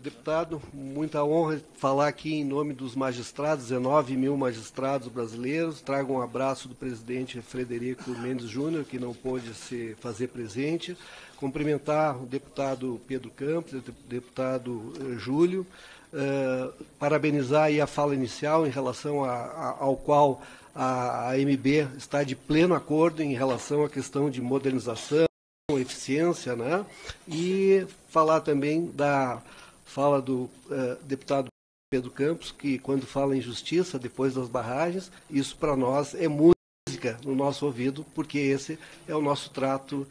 Deputado, muita honra falar aqui em nome dos magistrados, 19 mil magistrados brasileiros. Trago um abraço do presidente Frederico Mendes Júnior, que não pôde se fazer presente. Cumprimentar o deputado Pedro Campos, o deputado Júlio. Parabenizar aí a fala inicial em relação ao qual a AMB está de pleno acordo em relação à questão de modernização, eficiência, né? E falar também da fala do deputado Pedro Campos, que quando fala em justiça, depois das barragens, isso para nós é música no nosso ouvido, porque esse é o nosso trato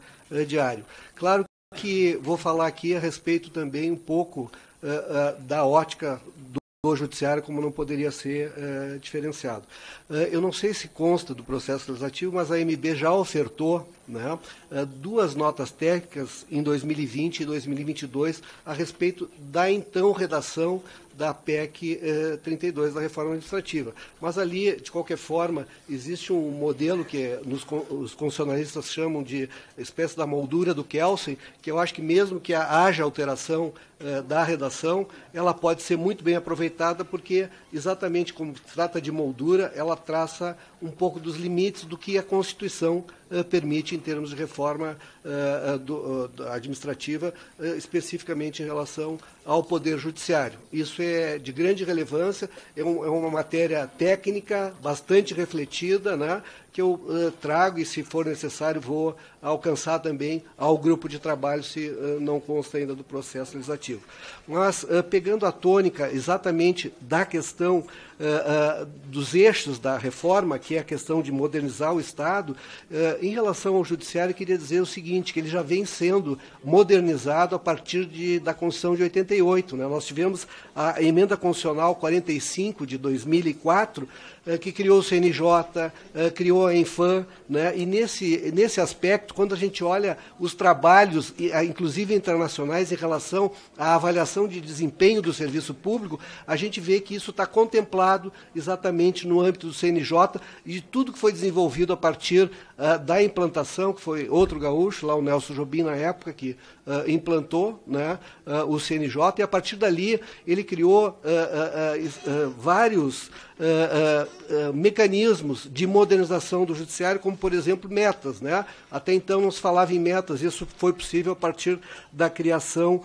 diário. Claro que vou falar aqui a respeito também um pouco da ótica do judiciário, como não poderia ser diferenciado. Eu não sei se consta do processo legislativo, mas a AMB já ofertou, né, duas notas técnicas em 2020 e 2022 a respeito da então redação da PEC 32, da reforma administrativa. Mas ali, de qualquer forma, existe um modelo que os constitucionalistas chamam de espécie da moldura do Kelsen, que eu acho que mesmo que haja alteração da redação, ela pode ser muito bem aproveitada, porque exatamente como trata de moldura, ela traça um pouco dos limites do que a Constituição permite em termos de reforma administrativa, especificamente em relação ao Poder Judiciário. Isso é de grande relevância, é uma matéria técnica bastante refletida, né, que eu trago e, se for necessário, vou alcançar também ao grupo de trabalho, se não consta ainda do processo legislativo. Mas, pegando a tônica exatamente da questão dos eixos da reforma, que é a questão de modernizar o Estado, em relação ao Judiciário, eu queria dizer o seguinte, que ele já vem sendo modernizado a partir da Constituição de 88. Né? Nós tivemos a Emenda Constitucional 45 de 2004, que criou o CNJ, criou a Infam, né? E nesse aspecto, quando a gente olha os trabalhos, inclusive internacionais, em relação à avaliação de desempenho do serviço público, a gente vê que isso está contemplado exatamente no âmbito do CNJ e de tudo que foi desenvolvido a partir da implantação, que foi outro gaúcho, lá o Nelson Jobim, na época, que implantou, né, o CNJ, e a partir dali ele criou vários mecanismos de modernização do judiciário, como, por exemplo, metas, né? Até então não se falava em metas, isso foi possível a partir da criação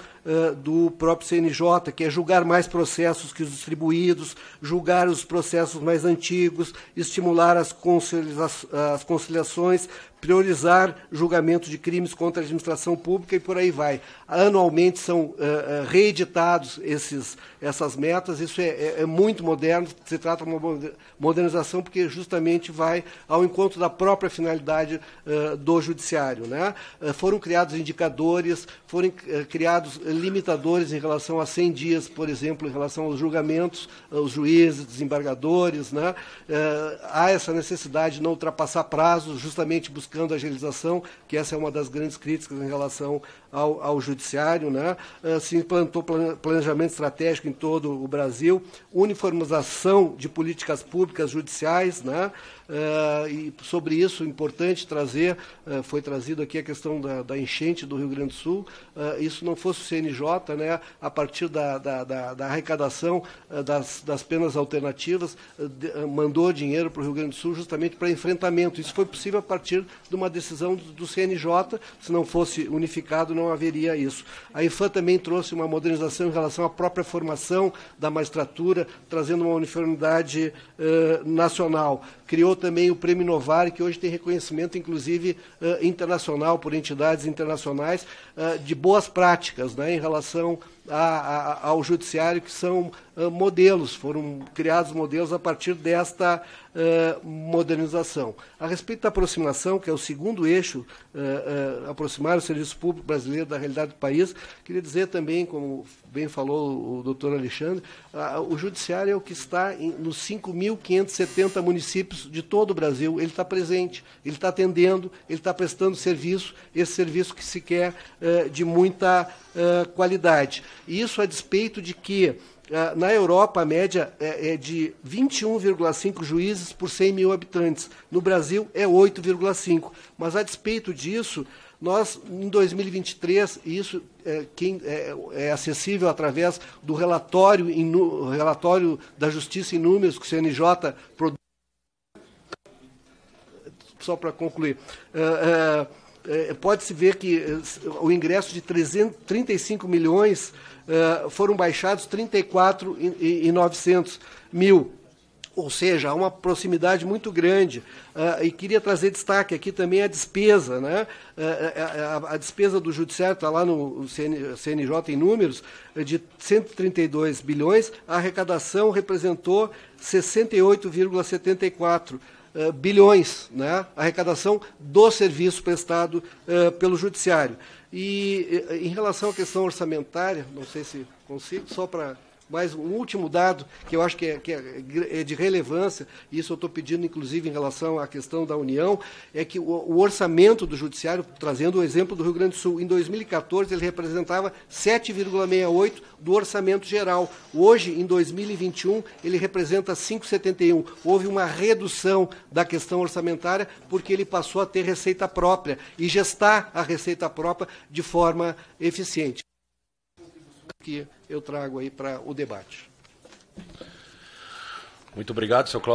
do próprio CNJ, que é julgar mais processos que os distribuídos, julgar os processos mais antigos, estimular as conciliações, priorizar julgamentos de crimes contra a administração pública e por aí vai. Anualmente são reeditados essas metas, isso é muito moderno, se trata de uma modernização porque justamente vai ao encontro da própria finalidade do judiciário, né? Foram criados indicadores, foram criados limitadores em relação a 100 dias, por exemplo, em relação aos julgamentos, os juízes, desembargadores, né? Há essa necessidade de não ultrapassar prazos, justamente buscando a agilização, que essa é uma das grandes críticas em relação ao judiciário, né? Se implantou planejamento estratégico em todo o Brasil, uniformização de políticas públicas judiciais, né? E sobre isso, importante trazer, foi trazido aqui a questão da enchente do Rio Grande do Sul, isso não fosse o CNJ, né, a partir da arrecadação das penas alternativas, mandou dinheiro para o Rio Grande do Sul justamente para enfrentamento. Isso foi possível a partir de uma decisão do CNJ, se não fosse unificado não haveria isso. A Infam também trouxe uma modernização em relação à própria formação da magistratura, trazendo uma uniformidade nacional. Criou também o Prêmio Inovar, que hoje tem reconhecimento, inclusive, internacional, por entidades internacionais, de boas práticas, né, em relação ao judiciário, que são modelos, foram criados modelos a partir desta modernização. A respeito da aproximação, que é o segundo eixo, aproximar o serviço público brasileiro da realidade do país, queria dizer também, como bem falou o doutor Alexandre, o judiciário é o que está nos 5.570 municípios de todo o Brasil, ele está presente, ele está atendendo, ele está prestando serviço, esse serviço que se quer de muita qualidade. E isso a despeito de que na Europa, a média é de 21,5 juízes por 100 mil habitantes. No Brasil, é 8,5. Mas, a despeito disso, Nós, em 2023, isso é acessível através do relatório da Justiça em Números que o CNJ produz. Só para concluir, pode-se ver que o ingresso de 35 milhões foram baixados 34.900 mil. Ou seja, há uma proximidade muito grande. E queria trazer destaque aqui também a despesa. Né? A despesa do Judiciário está lá no CNJ em números, de 132 bilhões, a arrecadação representou 68,74 bilhões, né? A arrecadação do serviço prestado pelo Judiciário. E em relação à questão orçamentária, não sei se consigo, só para mais um último dado, que eu acho que é de relevância, e isso eu estou pedindo, inclusive, em relação à questão da União, é que o orçamento do Judiciário, trazendo o exemplo do Rio Grande do Sul, em 2014, ele representava 7,68% do orçamento geral. Hoje, em 2021, ele representa 5,71%. Houve uma redução da questão orçamentária, porque ele passou a ter receita própria e gestar a receita própria de forma eficiente. Que eu trago aí para o debate. Muito obrigado, seu Cláudio.